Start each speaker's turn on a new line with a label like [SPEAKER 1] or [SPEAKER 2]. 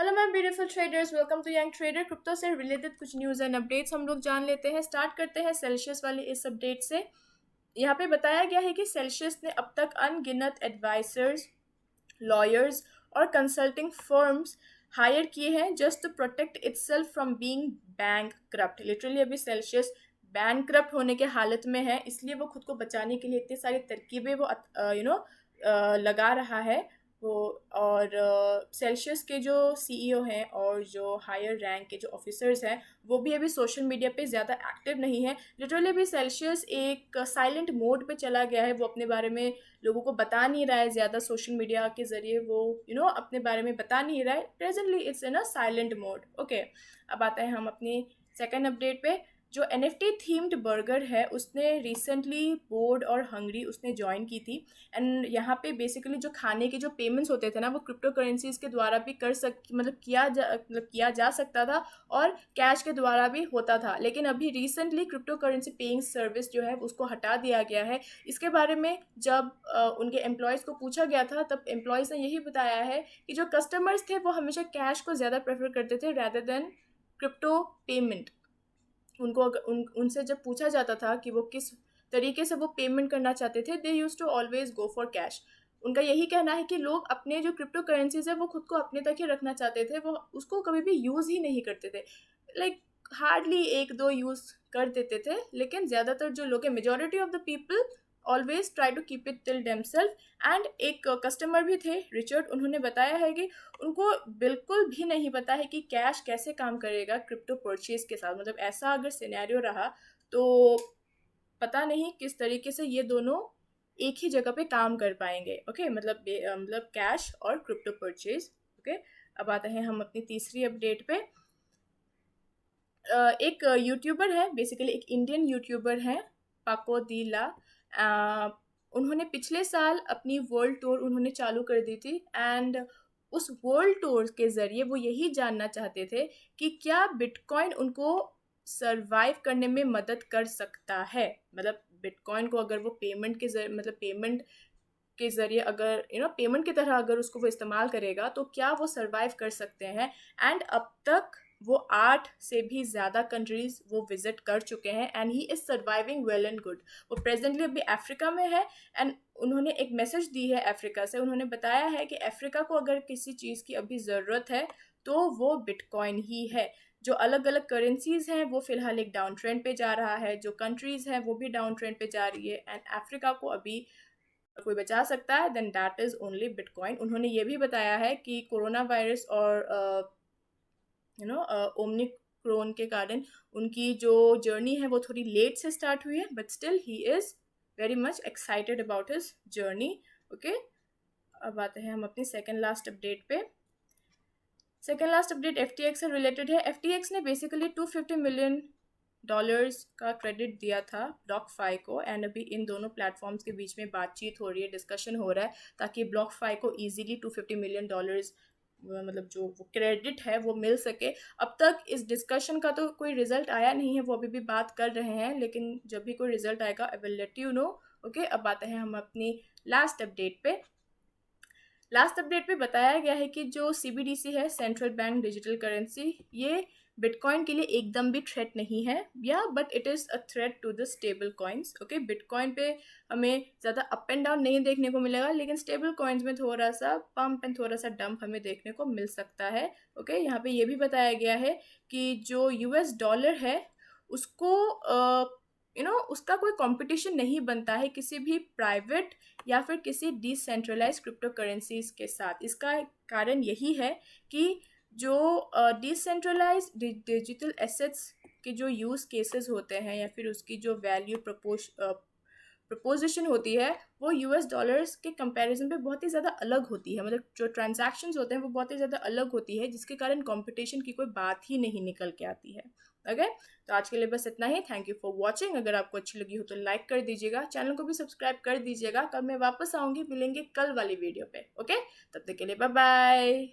[SPEAKER 1] Hello my beautiful traders, welcome to Young Trader. Crypto से related कुछ news and updates हम लोग जान लेते हैं। स्टार्ट करते हैं सेल्सियस वाले इस अपडेट से। यहाँ पे बताया गया है कि सेल्सियस ने अब तक अनगिनत एडवाइजर्स, लॉयर्स और कंसल्टिंग फर्म्स हायर किए हैं just to protect itself from being bankrupt. Literally अभी सेल्सियस बैंकक्रप्ट होने के हालत में है, इसलिए वो खुद को बचाने के लिए इतनी सारी तरकीबें वो लगा रहा है वो। और सेल्सियस के जो सीईओ हैं और जो हायर रैंक के जो ऑफिसर्स हैं वो भी अभी सोशल मीडिया पे ज़्यादा एक्टिव नहीं है। लिटरली अभी सेल्सियस एक साइलेंट मोड पे चला गया है। वो अपने बारे में लोगों को बता नहीं रहा है ज़्यादा, सोशल मीडिया के ज़रिए वो अपने बारे में बता नहीं रहा है। Presently it's in a silent mode. Okay, अब आते हैं हम अपनी सेकेंड अपडेट पे। जो NFT थीम्ड बर्गर है उसने रिसेंटली बोर्ड और हंगरी उसने ज्वाइन की थी। एंड यहाँ पे बेसिकली जो खाने के जो पेमेंट्स होते थे ना वो क्रिप्टो करेंसीज के द्वारा भी किया जा सकता था और कैश के द्वारा भी होता था। लेकिन अभी recently crypto currency paying service जो है उसको हटा दिया गया है। इसके बारे में जब उनके एम्प्लॉयज़ को पूछा गया था तब एम्प्लॉयज़ ने यही बताया है कि जो कस्टमर्स थे वो हमेशा कैश को ज़्यादा प्रेफर करते थे रैदर देन क्रिप्टो पेमेंट। उनसे जब पूछा जाता था कि वो किस तरीके से वो पेमेंट करना चाहते थे, they used to always go for cash. उनका यही कहना है कि लोग अपने जो क्रिप्टो करेंसीज है वो खुद को अपने तक ही रखना चाहते थे, वो उसको कभी भी यूज़ ही नहीं करते थे। लाइक हार्डली एक दो यूज़ कर देते थे, लेकिन ज़्यादातर जो लोग हैं, majority of the people always try to keep it till themselves. And एक कस्टमर भी थे रिचर्ड, उन्होंने बताया है कि उनको बिल्कुल भी नहीं पता है कि कैश कैसे काम करेगा क्रिप्टो परचेज के साथ। मतलब ऐसा अगर सिनेरियो रहा तो पता नहीं किस तरीके से ये दोनों एक ही जगह पे काम कर पाएंगे। ओके, मतलब कैश और क्रिप्टो परचेज। ओके, अब आते हैं हम अपनी तीसरी अपडेट पे। एक यूट्यूबर है, बेसिकली एक इंडियन यूट्यूबर है, पाको दीला। उन्होंने पिछले साल अपनी वर्ल्ड टूर उन्होंने चालू कर दी थी। एंड उस वर्ल्ड टूर के ज़रिए वो यही जानना चाहते थे कि क्या बिटकॉइन उनको सरवाइव करने में मदद कर सकता है। मतलब बिटकॉइन को अगर वो पेमेंट के ज़रिए अगर पेमेंट की तरह अगर उसको वो इस्तेमाल करेगा तो क्या वो सरवाइव कर सकते हैं। एंड अब तक वो 8 से भी ज़्यादा कंट्रीज़ वो विज़िट कर चुके हैं and he is surviving well and good. वो प्रेजेंटली अभी अफ्रीका में है एंड उन्होंने एक मैसेज दी है अफ्रीका से। उन्होंने बताया है कि अफ्रीका को अगर किसी चीज़ की अभी ज़रूरत है तो वो बिटकॉइन ही है। जो अलग अलग करेंसीज़ हैं वो फ़िलहाल एक डाउन ट्रेंड पे जा रहा है, जो कंट्रीज़ हैं वो भी डाउन ट्रेंड पे जा रही है। एंड अफ्रीका को अभी कोई बचा सकता है then that is only bitcoin. उन्होंने ये भी बताया है कि कोरोना वायरस और ओमनिक्रॉन के कारण उनकी जो जर्नी है वो थोड़ी लेट से स्टार्ट हुई है, but still he is very much excited about his journey. Okay, अब आते हैं हम अपनी सेकेंड लास्ट अपडेट पे। सेकेंड लास्ट अपडेट FTX से रिलेटेड है। FTX ने बेसिकली $250 मिलियन का क्रेडिट दिया था BlockFi को। एंड अभी इन दोनों प्लेटफॉर्म्स के बीच में बातचीत हो रही है, डिस्कशन हो रहा है ताकि BlockFi को ईजिली $250 मिलियन मतलब जो वो क्रेडिट है वो मिल सके। अब तक इस डिस्कशन का तो कोई रिजल्ट आया नहीं है, वो अभी भी बात कर रहे हैं, लेकिन जब भी कोई रिजल्ट आएगा I will let you know. Okay, अब आते हैं हम अपनी लास्ट अपडेट पे। लास्ट अपडेट पे बताया गया है कि जो CBDC है, सेंट्रल बैंक डिजिटल करेंसी, ये बिटकॉइन के लिए एकदम भी थ्रेट नहीं है या but it is a threat to the stable coins. Okay, bitcoin पे हमें ज़्यादा अप एंड डाउन नहीं देखने को मिलेगा, लेकिन स्टेबल कॉइन्स में थोड़ा सा पंप एंड थोड़ा सा डंप हमें देखने को मिल सकता है। ओके, यहाँ पे ये भी बताया गया है कि जो US डॉलर है उसको उसका कोई कंपटीशन नहीं बनता है किसी भी प्राइवेट या फिर किसी डिसेंट्रलाइज क्रिप्टो करेंसीज के साथ। इसका कारण यही है कि जो डिसेंट्रलाइज डिजिटल एसेट्स के जो यूज़ केसेस होते हैं या फिर उसकी जो वैल्यू प्रपोजिशन होती है वो US डॉलर्स के कंपैरिजन पे बहुत ही ज़्यादा अलग होती है। मतलब जो ट्रांजैक्शंस होते हैं वो बहुत ही ज़्यादा अलग होती है, जिसके कारण कंपटीशन की कोई बात ही नहीं निकल के आती है। ओके, तो आज के लिए बस इतना ही। Thank you for watching. अगर आपको अच्छी लगी हो तो लाइक कर दीजिएगा, चैनल को भी सब्सक्राइब कर दीजिएगा। कल मैं वापस आऊँगी, मिलेंगे कल वाली वीडियो पे। ओके, तब तक के लिए बाय बाय।